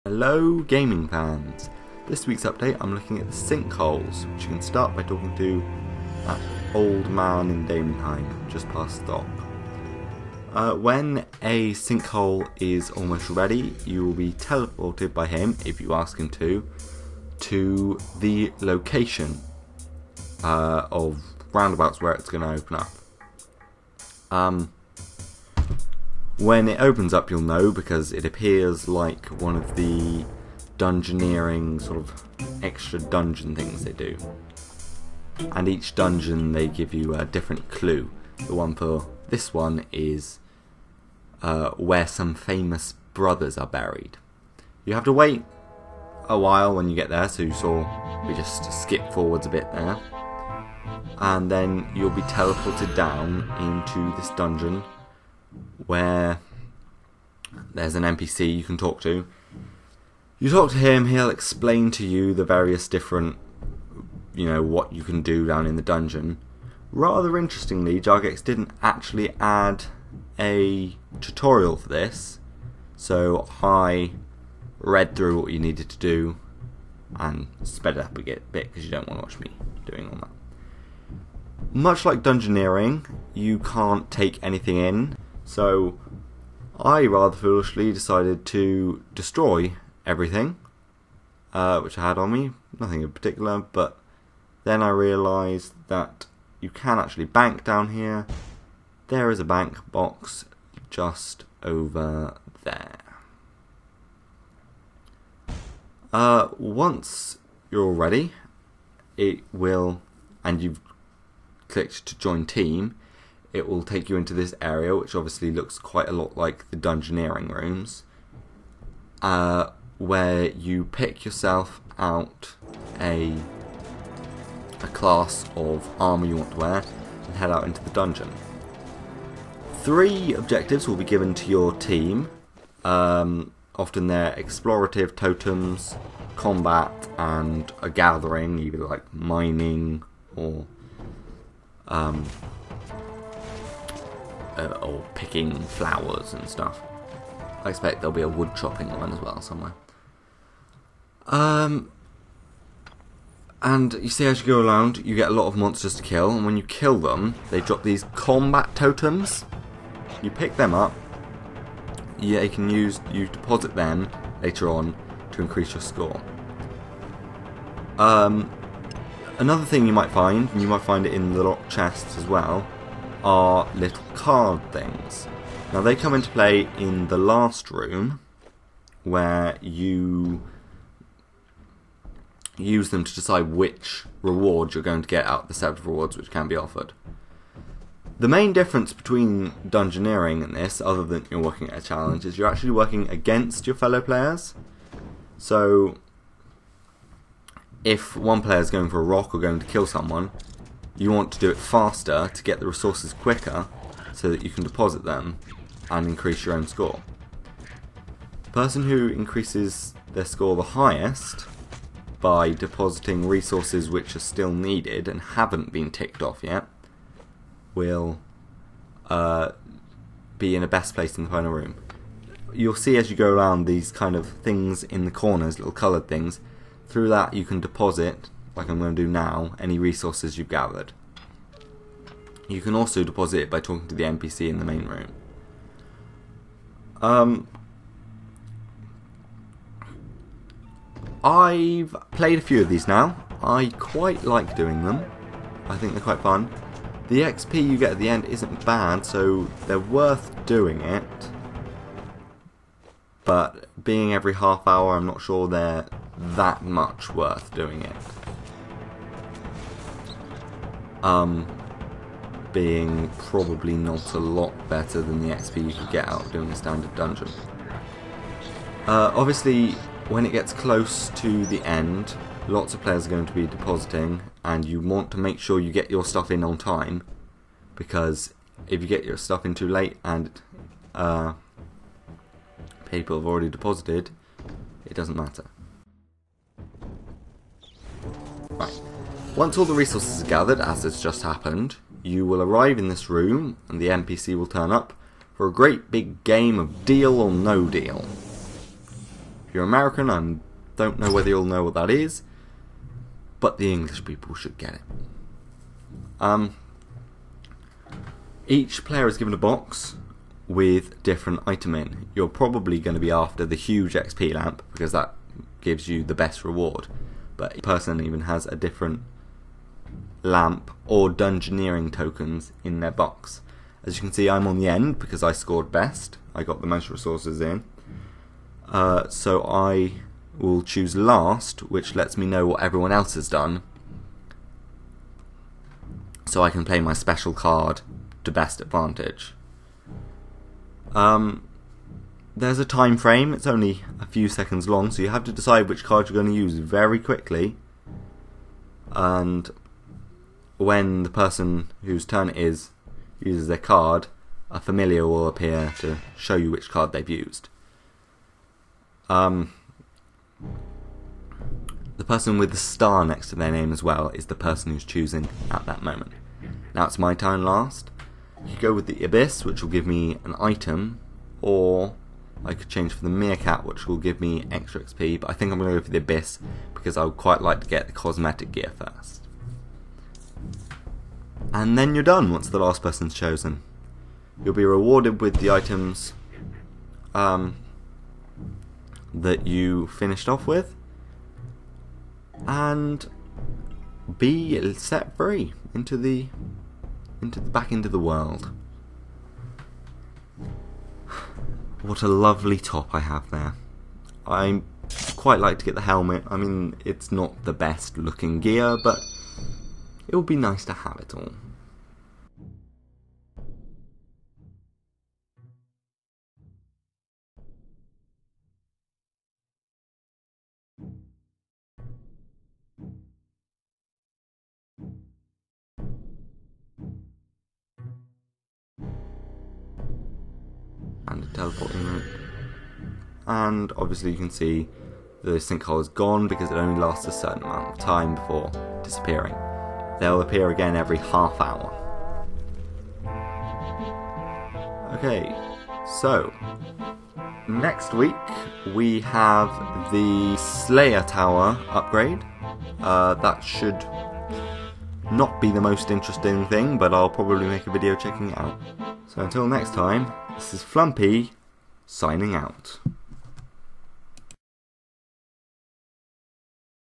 Hello gaming fans! This week's update I'm looking at the sinkholes, which you can start by talking to that old man in Damonheim, just past the dock. When a sinkhole is almost ready, you will be teleported by him, if you ask him to the location of roundabouts where it's going to open up. When it opens up, you'll know because it appears like one of the dungeoneering sort of extra dungeon things they do. And each dungeon they give you a different clue. The one for this one is where some famous brothers are buried. You have to wait a while when you get there, so you saw we just skip forwards a bit there. And then you'll be teleported down into this dungeon where there's an NPC you can talk to. You talk to him, he'll explain to you the various different, what you can do down in the dungeon. Rather interestingly, Jagex didn't actually add a tutorial for this, so I read through what you needed to do and sped it up a bit because you don't want to watch me doing all that. Much like dungeoneering, you can't take anything in. So I rather foolishly decided to destroy everything which I had on me, nothing in particular, but then I realised that you can actually bank down here. There is a bank box just over there. Once you're all ready, it will, and you've clicked to join team, it will take you into this area, which obviously looks quite a lot like the dungeoneering rooms, where you pick yourself out a class of armour you want to wear and head out into the dungeon. 3 objectives will be given to your team. Often they're explorative totems, combat, and a gathering, either like mining or picking flowers and stuff. I expect there'll be a wood chopping one as well somewhere. And you see, as you go around, you get a lot of monsters to kill, and when you kill them, they drop these combat totems. You pick them up. You deposit them later on to increase your score. Another thing you might find, and you might find it in the locked chests as well, are little card things. Now they come into play in the last room, where you use them to decide which reward you're going to get out of the set of rewards which can be offered. The main difference between dungeoneering and this, other than you're working at a challenge, is you're actually working against your fellow players. So if one player is going for a rock or going to kill someone, you want to do it faster to get the resources quicker so that you can deposit them and increase your own score. The person who increases their score the highest by depositing resources which are still needed and haven't been ticked off yet will be in a best place in the final room. You'll see as you go around these kind of things in the corners, little coloured things. Through that you can deposit, like I'm going to do now, any resources you've gathered. You can also deposit it by talking to the NPC in the main room. I've played a few of these now. I quite like doing them. I think they're quite fun. The XP you get at the end isn't bad, so they're worth doing it. But being every half hour, I'm not sure they're that much worth doing it. Being probably not a lot better than the XP you could get out of doing a standard dungeon. Obviously, when it gets close to the end, lots of players are going to be depositing, and you want to make sure you get your stuff in on time, because if you get your stuff in too late and people have already deposited, it doesn't matter. Right. Once all the resources are gathered, as has just happened, you will arrive in this room and the NPC will turn up for a great big game of deal or no deal. If you're American, I don't know whether you'll know what that is, but the English people should get it. Each player is given a box with different item in. You're probably going to be after the huge XP lamp because that gives you the best reward, but each person even has a different lamp or dungeoneering tokens in their box. As you can see, I'm on the end because I scored best. I got the most resources in. So I will choose last, which lets me know what everyone else has done, so I can play my special card to best advantage. There's a time frame. It's only a few seconds long, so you have to decide which card you're going to use very quickly. And when the person whose turn it is uses their card, a familiar will appear to show you which card they've used. The person with the star next to their name as well is the person who's choosing at that moment. Now it's my turn last. You could go with the Abyss, which will give me an item, or I could change for the Meerkat, which will give me extra XP, but I think I'm going to go for the Abyss because I would quite like to get the cosmetic gear first. And then you're done once the last person's chosen. You'll be rewarded with the items that you finished off with, and be set free back into the world. What a lovely top I have there. I quite like to get the helmet. I mean, it's not the best looking gear, but it would be nice to have it all. And a teleporting route. And obviously you can see the sinkhole is gone because it only lasts a certain amount of time before disappearing. They'll appear again every half hour. Okay, so next week we have the Slayer Tower upgrade. That should not be the most interesting thing, but I'll probably make a video checking it out. So until next time, this is Flumpy, signing out.